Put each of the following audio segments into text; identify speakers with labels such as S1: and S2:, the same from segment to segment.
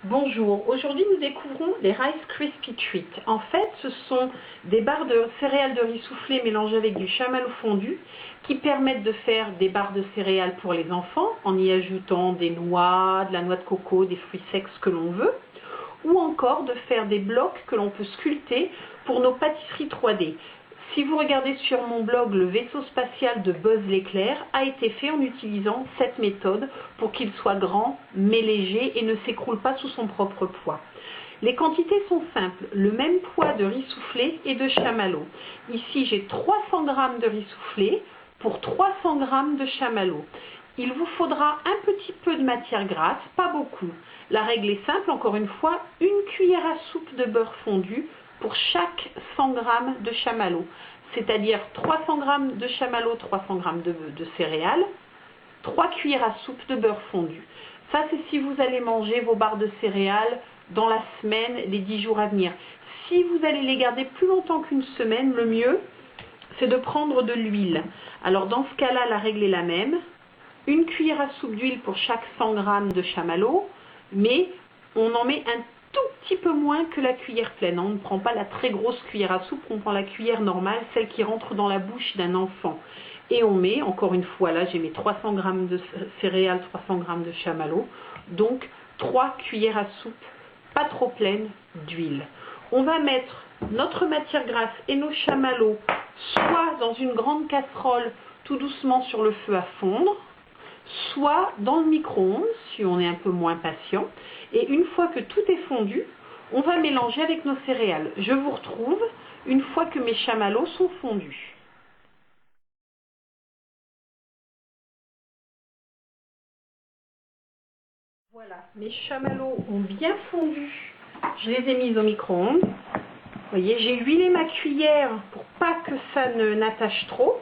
S1: Bonjour, aujourd'hui nous découvrons les Rice Krispies Treats. En fait, ce sont des barres de céréales de riz soufflé mélangées avec du chamallow fondu qui permettent de faire des barres de céréales pour les enfants en y ajoutant des noix, de la noix de coco, des fruits secs, ce que l'on veut, ou encore de faire des blocs que l'on peut sculpter pour nos pâtisseries 3D. Si vous regardez sur mon blog, le vaisseau spatial de Buzz l'éclair a été fait en utilisant cette méthode pour qu'il soit grand mais léger et ne s'écroule pas sous son propre poids. Les quantités sont simples, le même poids de riz soufflé et de chamallow. Ici j'ai 300 g de riz soufflé pour 300 g de chamallow. Il vous faudra un petit peu de matière grasse, pas beaucoup. La règle est simple, encore une fois, une cuillère à soupe de beurre fondu pour chaque 100 g de chamallow, c'est-à-dire 300 g de chamallow, 300 g de céréales, 3 cuillères à soupe de beurre fondu. Ça, c'est si vous allez manger vos barres de céréales dans la semaine, les 10 jours à venir. Si vous allez les garder plus longtemps qu'une semaine, le mieux, c'est de prendre de l'huile. Alors dans ce cas-là, la règle est la même. Une cuillère à soupe d'huile pour chaque 100 g de chamallow, mais on en met un tout petit peu moins que la cuillère pleine. On ne prend pas la très grosse cuillère à soupe, on prend la cuillère normale, celle qui rentre dans la bouche d'un enfant. Et on met, encore une fois, là j'ai mes 300 g de céréales, 300 g de chamallow, donc 3 cuillères à soupe, pas trop pleines, d'huile. On va mettre notre matière grasse et nos chamallows soit dans une grande casserole tout doucement sur le feu à fondre, soit dans le micro-ondes si on est un peu moins patient. Et une fois que tout est fondu, on va mélanger avec nos céréales. Je vous retrouve une fois que mes chamallows sont fondus. Voilà, mes chamallows ont bien fondu. Je les ai mis au micro-ondes. Vous voyez, j'ai huilé ma cuillère pour pas que ça ne n'attache trop.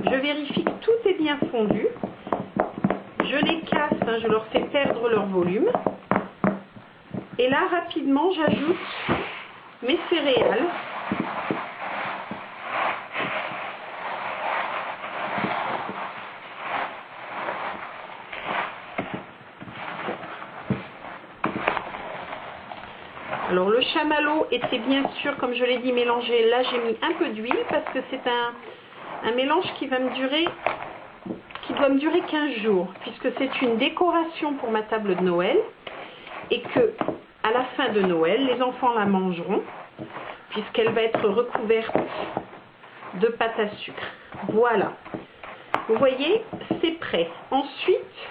S1: Je vérifie que tout est bien fondu. Je les casse, je leur fais perdre leur volume. Et là, rapidement, j'ajoute mes céréales. Alors le chamallow était bien sûr, comme je l'ai dit, mélangé. Là, j'ai mis un peu d'huile parce que c'est un mélange qui doit me durer 15 jours, puisque c'est une décoration pour ma table de Noël et que à la fin de Noël, les enfants la mangeront puisqu'elle va être recouverte de pâte à sucre. Voilà. Vous voyez, c'est prêt. Ensuite,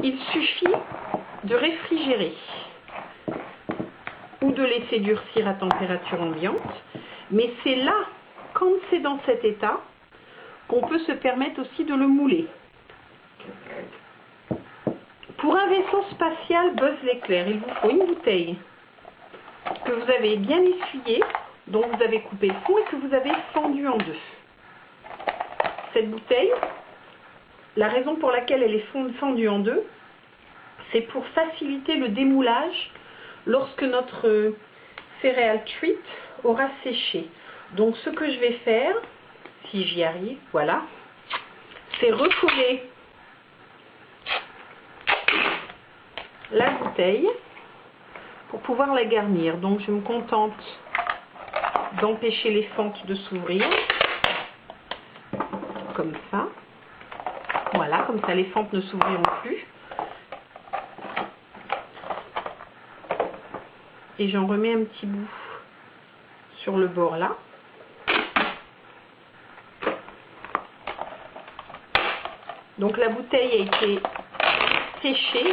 S1: il suffit de réfrigérer ou de laisser durcir à température ambiante. Mais c'est là, quand c'est dans cet état, qu'on peut se permettre aussi de le mouler. Pour un vaisseau spatial Buzz l'éclair, il vous faut une bouteille que vous avez bien essuyée, dont vous avez coupé le fond et que vous avez fendue en deux. Cette bouteille, la raison pour laquelle elle est fendue en deux, c'est pour faciliter le démoulage lorsque notre céréale treat aura séché. Donc ce que je vais faire, si j'y arrive, voilà, c'est recoller la bouteille pour pouvoir la garnir. Donc je me contente d'empêcher les fentes de s'ouvrir, comme ça. Voilà, comme ça les fentes ne s'ouvriront plus. Et j'en remets un petit bout sur le bord là. Donc la bouteille a été séchée.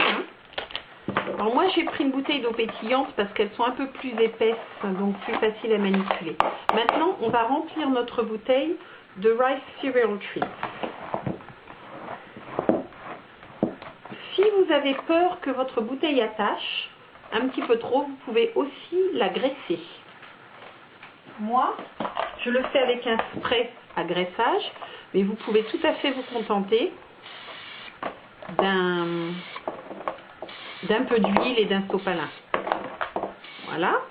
S1: Alors moi j'ai pris une bouteille d'eau pétillante parce qu'elles sont un peu plus épaisses, donc plus faciles à manipuler. Maintenant on va remplir notre bouteille de Rice Cereal Treats. Si vous avez peur que votre bouteille attache un petit peu trop, vous pouvez aussi la graisser. Moi, je le fais avec un spray à graissage, mais vous pouvez tout à fait vous contenter d'un peu d'huile et d'un sopalin. Voilà.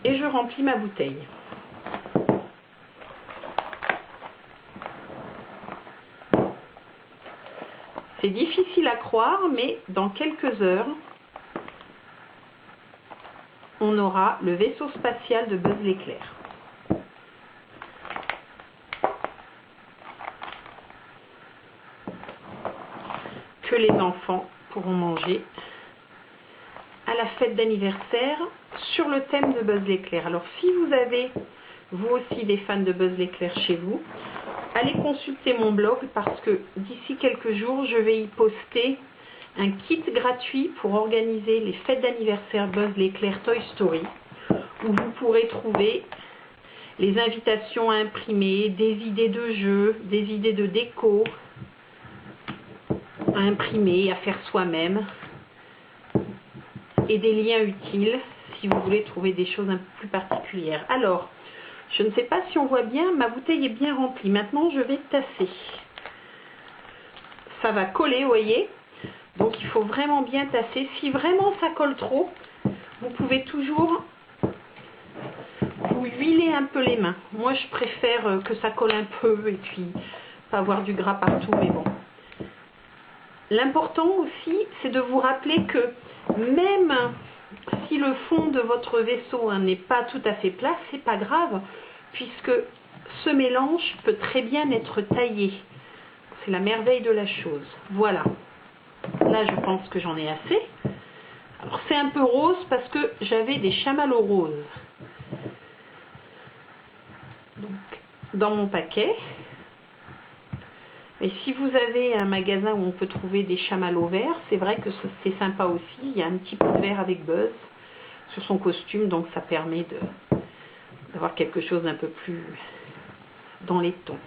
S1: Et je remplis ma bouteille. C'est difficile à croire, mais dans quelques heures, on aura le vaisseau spatial de Buzz l'éclair. Que les enfants pourront manger à la fête d'anniversaire sur le thème de Buzz l'éclair. Alors si vous avez vous aussi des fans de Buzz l'éclair chez vous, allez consulter mon blog parce que d'ici quelques jours je vais y poster un kit gratuit pour organiser les fêtes d'anniversaire Buzz l'éclair Toy Story, où vous pourrez trouver les invitations à imprimer, des idées de jeux, des idées de déco à imprimer, à faire soi-même, et des liens utiles si vous voulez trouver des choses un peu plus particulières. Alors, je ne sais pas si on voit bien, ma bouteille est bien remplie. Maintenant, je vais tasser. Ça va coller, vous voyez. Donc, il faut vraiment bien tasser. Si vraiment ça colle trop, vous pouvez toujours vous huiler un peu les mains. Moi, je préfère que ça colle un peu et puis pas avoir du gras partout, mais bon. L'important aussi, c'est de vous rappeler que même si le fond de votre vaisseau n'est pas tout à fait plat, c'est pas grave, puisque ce mélange peut très bien être taillé. C'est la merveille de la chose. Voilà. Là, je pense que j'en ai assez. Alors, c'est un peu rose parce que j'avais des chamallows roses. Donc, dans mon paquet. Et si vous avez un magasin où on peut trouver des chamallows verts, c'est vrai que c'est sympa aussi. Il y a un petit peu de vert avec Buzz sur son costume, donc ça permet d'avoir quelque chose d'un peu plus dans les tons.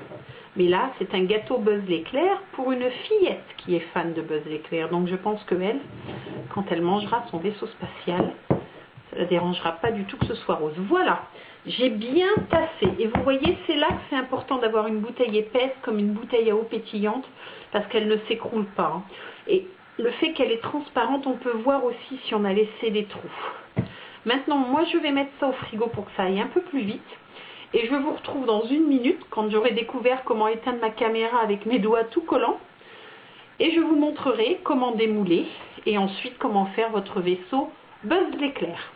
S1: Mais là, c'est un gâteau Buzz l'éclair pour une fillette qui est fan de Buzz l'éclair. Donc je pense qu'elle, quand elle mangera son vaisseau spatial, ça ne la dérangera pas du tout que ce soit rose. Voilà, j'ai bien tassé. Et vous voyez, c'est là que c'est important d'avoir une bouteille épaisse comme une bouteille à eau pétillante parce qu'elle ne s'écroule pas. Et le fait qu'elle est transparente, on peut voir aussi si on a laissé des trous. Maintenant, moi, je vais mettre ça au frigo pour que ça aille un peu plus vite. Et je vous retrouve dans une minute quand j'aurai découvert comment éteindre ma caméra avec mes doigts tout collants. Et je vous montrerai comment démouler et ensuite comment faire votre vaisseau Buzz l'éclair.